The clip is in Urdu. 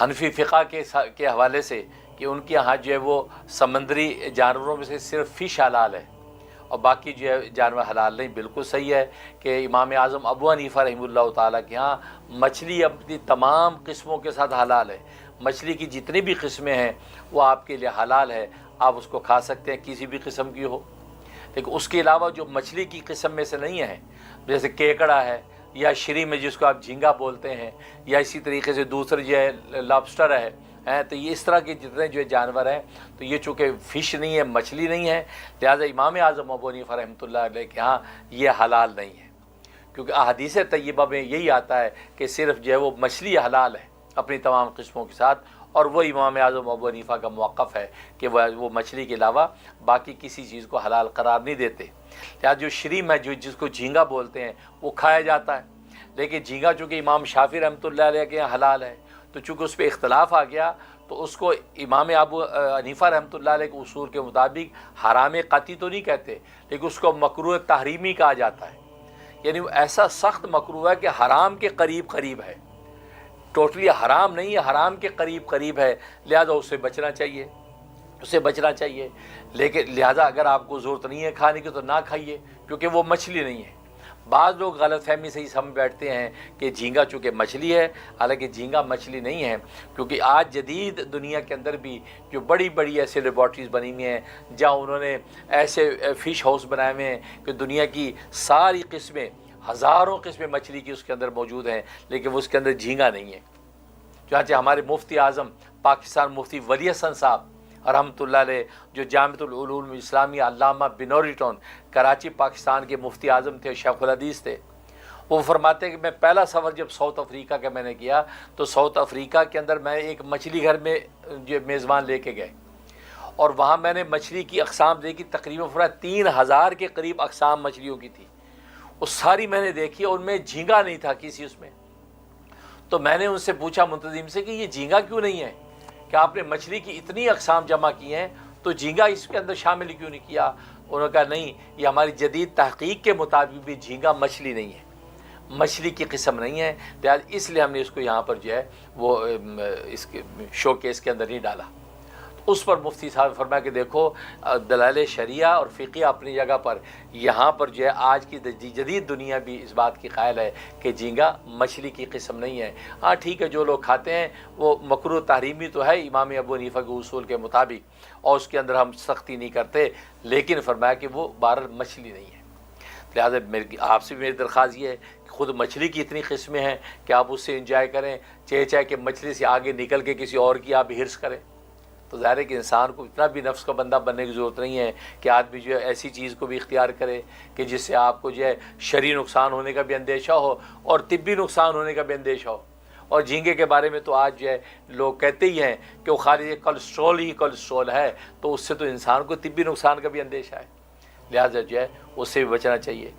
حنفی فقہ کے حوالے سے کہ ان کے یہاں جو ہے وہ سمندری جانوروں میں سے صرف فش حلال ہے اور باقی جو ہے جانور حلال نہیں. بالکل صحیح ہے کہ امام اعظم ابو حنیفہ رحمہ اللہ تعالیٰ کے ہاں مچھلی اپنی تمام قسموں کے ساتھ حلال ہے. مچھلی کی جتنی بھی قسمیں ہیں وہ آپ کے لیے حلال ہے، آپ اس کو کھا سکتے ہیں کسی بھی قسم کی ہو. لیکن اس کے علاوہ جو مچھلی کی قسم میں سے نہیں ہے، جیسے کیکڑا ہے یا شری میں جس کو آپ جھینگا بولتے ہیں، یا اسی طریقے سے دوسرے جو ہے لابسٹر ہے، تو یہ اس طرح کے جتنے جو جانور ہیں تو یہ چونکہ فش نہیں ہے، مچھلی نہیں ہے، لہٰذا امام اعظم ابو حنیفہ رحمۃ اللہ علیہ کے ہاں یہ حلال نہیں ہے. کیونکہ احادیث طیبہ میں یہی آتا ہے کہ صرف جو ہے وہ مچھلی حلال ہے اپنی تمام قسموں کے ساتھ، اور وہ امام اعظم ابو حنیفہ کا موقف ہے کہ وہ مچھلی کے علاوہ باقی کسی چیز کو حلال قرار نہیں دیتے. لہٰذا جو شریم ہے، جس کو جھینگا بولتے ہیں، وہ کھایا جاتا ہے. لیکن جھینگا چونکہ امام شافعی رحمۃ اللہ علیہ کے یہاں حلال ہے، تو چونکہ اس پہ اختلاف آ گیا تو اس کو امام ابو حنیفہ رحمۃ اللہ علیہ کے اصول کے مطابق حرام قطعی تو نہیں کہتے، لیکن اس کو مکروہ تحریمی کہا جاتا ہے. یعنی وہ ایسا سخت مکروہ ہے کہ حرام کے قریب قریب ہے، ٹوٹلی حرام نہیں ہے، حرام کے قریب قریب ہے. لہذا اس سے بچنا چاہیے، لیکن لہذا اگر آپ کو ضرورت نہیں ہے کھانے کی تو نہ کھائیے، کیونکہ وہ مچھلی نہیں ہے. بعض لوگ غلط فہمی سے ہی سمجھ بیٹھتے ہیں کہ جھینگا چونکہ مچھلی ہے، حالانکہ جھینگا مچھلی نہیں ہے. کیونکہ آج جدید دنیا کے اندر بھی جو بڑی بڑی ایسے لیبارٹریز بنی ہوئی ہیں جہاں انہوں نے ایسے فش ہاؤس بنائے ہوئے ہیں کہ دنیا کی ساری قسمیں، ہزاروں قسمیں مچھلی کی اس کے اندر موجود ہیں، لیکن وہ اس کے اندر جھینگا نہیں ہے. چنانچہ ہمارے مفتی اعظم پاکستان مفتی ولی حسن صاحب رحمۃ اللہ علیہ، جو جامعۃ العلوم اسلامیہ علامہ بنوری ٹاؤن کراچی پاکستان کے مفتی اعظم تھے، شیخ الحدیث تھے، وہ فرماتے ہیں کہ میں پہلا سفر جب ساؤتھ افریقہ کا میں نے کیا تو ساؤتھ افریقہ کے اندر میں ایک مچھلی گھر میں جو میزبان لے کے گئے، اور وہاں میں نے مچھلی کی اقسام دیکھی، تقریباً 3000 کے قریب اقسام مچھلیوں کی تھی. وہ ساری میں نے دیکھی اور ان میں جھینگا نہیں تھا کسی اس میں. تو میں نے ان سے پوچھا منتظم سے کہ یہ جھینگا کیوں نہیں ہے، کہ آپ نے مچھلی کی اتنی اقسام جمع کی ہیں تو جھینگا اس کے اندر شامل کیوں نہیں کیا؟ انہوں نے کہا نہیں، یہ ہماری جدید تحقیق کے مطابق بھی جھینگا مچھلی نہیں ہے، مچھلی کی قسم نہیں ہے، لہٰذا اس لیے ہم نے اس کو یہاں پر جو ہے وہ اس کے شو کیس کے اندر نہیں ڈالا. اس پر مفتی صاحب نے فرمایا کہ دیکھو دلائل شریعہ اور فقہ اپنی جگہ پر، یہاں پر جو ہے آج کی جدید دنیا بھی اس بات کی قائل ہے کہ جھینگا مچھلی کی قسم نہیں ہے. ہاں ٹھیک ہے، جو لوگ کھاتے ہیں وہ مکروہ تحریمی تو ہے امام ابو حنیفہ کے اصول کے مطابق، اور اس کے اندر ہم سختی نہیں کرتے، لیکن فرمایا کہ وہ بہرحال مچھلی نہیں ہے. لہٰذا آپ سے بھی میری درخواست یہ ہے کہ خود مچھلی کی اتنی قسمیں ہیں کہ آپ اس سے انجوائے کریں، چاہے کہ مچھلی سے آگے نکل کے کسی اور کی آپ ہرس کریں. تو ظاہر ہے کہ انسان کو اتنا بھی نفس کا بندہ بننے کی ضرورت نہیں ہے کہ آدمی جو ہے ایسی چیز کو بھی اختیار کرے کہ جس سے آپ کو جو ہے شرعی نقصان ہونے کا بھی اندیشہ ہو اور طبی نقصان ہونے کا بھی اندیشہ ہو. اور جھینگے کے بارے میں تو آج جو ہے لوگ کہتے ہی ہیں کہ وہ خالی کولیسٹرول ہے، تو اس سے تو انسان کو طبی نقصان کا بھی اندیشہ ہے. لہٰذا جو ہے اس سے بھی بچنا چاہیے.